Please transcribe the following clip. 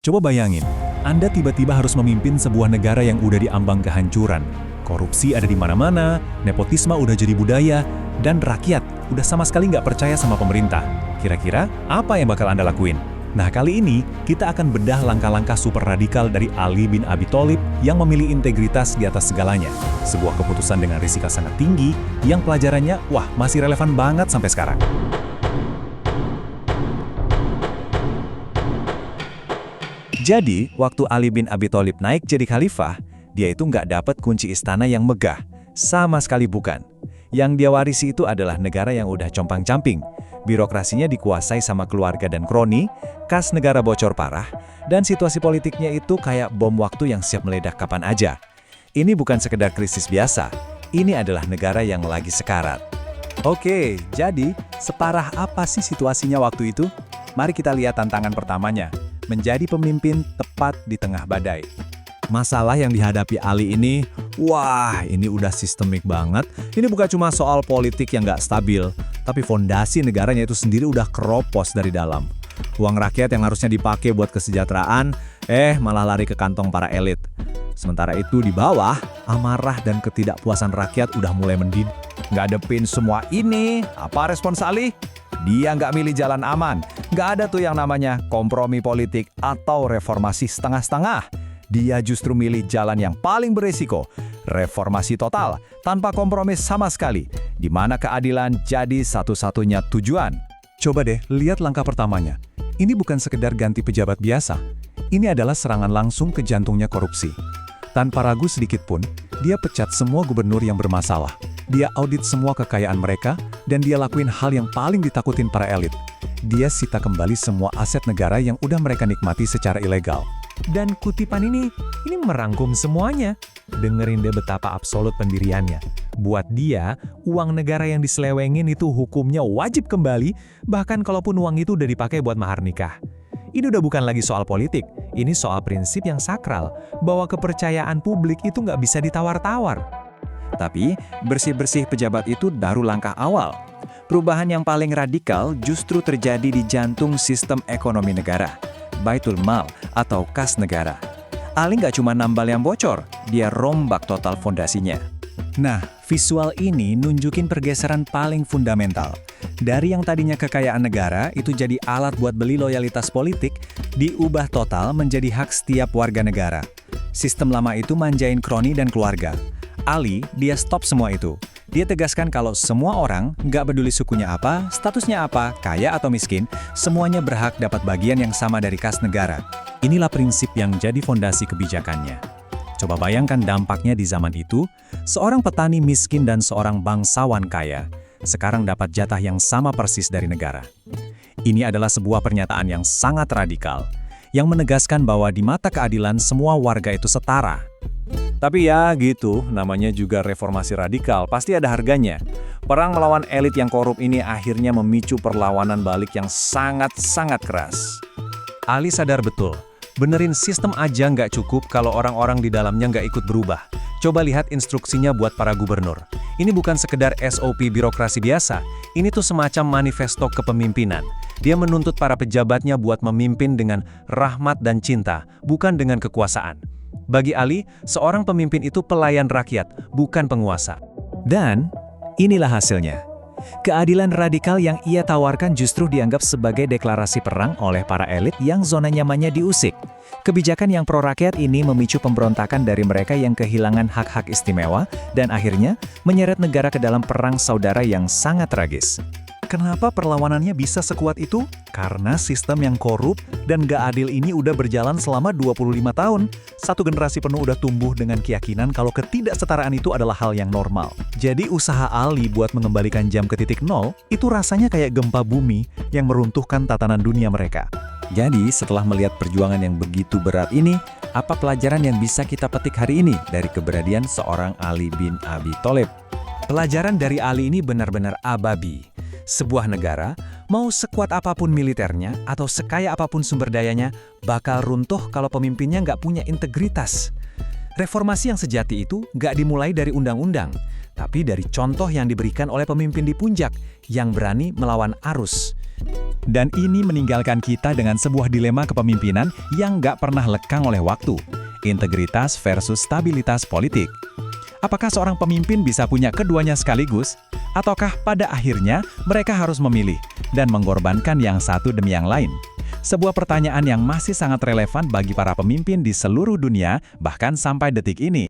Coba bayangin, Anda tiba-tiba harus memimpin sebuah negara yang udah diambang kehancuran. Korupsi ada di mana-mana, nepotisme udah jadi budaya, dan rakyat udah sama sekali nggak percaya sama pemerintah. Kira-kira apa yang bakal Anda lakuin? Nah, kali ini kita akan bedah langkah-langkah super radikal dari Ali bin Abi Thalib yang memilih integritas di atas segalanya. Sebuah keputusan dengan risiko sangat tinggi yang pelajarannya, wah, masih relevan banget sampai sekarang. Jadi, waktu Ali bin Abi Thalib naik jadi khalifah, dia itu nggak dapat kunci istana yang megah. Sama sekali bukan. Yang dia warisi itu adalah negara yang udah compang-camping. Birokrasinya dikuasai sama keluarga dan kroni, kas negara bocor parah, dan situasi politiknya itu kayak bom waktu yang siap meledak kapan aja. Ini bukan sekedar krisis biasa, ini adalah negara yang lagi sekarat. Oke, jadi separah apa sih situasinya waktu itu? Mari kita lihat tantangan pertamanya. Menjadi pemimpin tepat di tengah badai. Masalah yang dihadapi Ali ini, wah, ini udah sistemik banget. Ini bukan cuma soal politik yang nggak stabil, tapi fondasi negaranya itu sendiri udah keropos dari dalam. Uang rakyat yang harusnya dipakai buat kesejahteraan, malah lari ke kantong para elit. Sementara itu di bawah, amarah dan ketidakpuasan rakyat udah mulai mendidih. Ngadepin semua ini, apa respons Ali? Dia nggak milih jalan aman. Nggak ada tuh yang namanya kompromi politik atau reformasi setengah-setengah. Dia justru milih jalan yang paling beresiko, reformasi total, tanpa kompromi sama sekali, di mana keadilan jadi satu-satunya tujuan. Coba deh, lihat langkah pertamanya. Ini bukan sekedar ganti pejabat biasa. Ini adalah serangan langsung ke jantungnya korupsi. Tanpa ragu sedikit pun, dia pecat semua gubernur yang bermasalah. Dia audit semua kekayaan mereka, dan dia lakuin hal yang paling ditakutin para elit. Dia sita kembali semua aset negara yang udah mereka nikmati secara ilegal. Dan kutipan ini merangkum semuanya. Dengerin deh betapa absolut pendiriannya. Buat dia, uang negara yang diselewengin itu hukumnya wajib kembali, bahkan kalaupun uang itu udah dipakai buat mahar nikah. Ini udah bukan lagi soal politik, ini soal prinsip yang sakral, bahwa kepercayaan publik itu nggak bisa ditawar-tawar. Tapi, bersih-bersih pejabat itu baru langkah awal. Perubahan yang paling radikal justru terjadi di jantung sistem ekonomi negara, Baitul Mal atau kas negara. Ali nggak cuma nambal yang bocor, dia rombak total fondasinya. Nah, visual ini nunjukin pergeseran paling fundamental. Dari yang tadinya kekayaan negara itu jadi alat buat beli loyalitas politik, diubah total menjadi hak setiap warga negara. Sistem lama itu manjain kroni dan keluarga. Ali, dia stop semua itu. Dia tegaskan kalau semua orang, nggak peduli sukunya apa, statusnya apa, kaya atau miskin, semuanya berhak dapat bagian yang sama dari kas negara. Inilah prinsip yang jadi fondasi kebijakannya. Coba bayangkan dampaknya di zaman itu, seorang petani miskin dan seorang bangsawan kaya, sekarang dapat jatah yang sama persis dari negara. Ini adalah sebuah pernyataan yang sangat radikal, yang menegaskan bahwa di mata keadilan semua warga itu setara. Tapi ya gitu, namanya juga reformasi radikal, pasti ada harganya. Perang melawan elit yang korup ini akhirnya memicu perlawanan balik yang sangat-sangat keras. Ali sadar betul, benerin sistem aja nggak cukup kalau orang-orang di dalamnya nggak ikut berubah. Coba lihat instruksinya buat para gubernur. Ini bukan sekedar SOP birokrasi biasa, ini tuh semacam manifesto kepemimpinan. Dia menuntut para pejabatnya buat memimpin dengan rahmat dan cinta, bukan dengan kekuasaan. Bagi Ali, seorang pemimpin itu pelayan rakyat, bukan penguasa. Dan inilah hasilnya. Keadilan radikal yang ia tawarkan justru dianggap sebagai deklarasi perang oleh para elit yang zona nyamannya diusik. Kebijakan yang pro-rakyat ini memicu pemberontakan dari mereka yang kehilangan hak-hak istimewa dan akhirnya menyeret negara ke dalam perang saudara yang sangat tragis. Kenapa perlawanannya bisa sekuat itu? Karena sistem yang korup dan gak adil ini udah berjalan selama 25 tahun. Satu generasi penuh udah tumbuh dengan keyakinan kalau ketidaksetaraan itu adalah hal yang normal. Jadi usaha Ali buat mengembalikan jam ke titik nol, itu rasanya kayak gempa bumi yang meruntuhkan tatanan dunia mereka. Jadi setelah melihat perjuangan yang begitu berat ini, apa pelajaran yang bisa kita petik hari ini dari keberadian seorang Ali bin Abi Thalib? Pelajaran dari Ali ini benar-benar ababi. Sebuah negara, mau sekuat apapun militernya atau sekaya apapun sumber dayanya, bakal runtuh kalau pemimpinnya nggak punya integritas. Reformasi yang sejati itu nggak dimulai dari undang-undang, tapi dari contoh yang diberikan oleh pemimpin di puncak yang berani melawan arus. Dan ini meninggalkan kita dengan sebuah dilema kepemimpinan yang nggak pernah lekang oleh waktu. Integritas versus stabilitas politik. Apakah seorang pemimpin bisa punya keduanya sekaligus? Ataukah pada akhirnya mereka harus memilih dan mengorbankan yang satu demi yang lain? Sebuah pertanyaan yang masih sangat relevan bagi para pemimpin di seluruh dunia, bahkan sampai detik ini.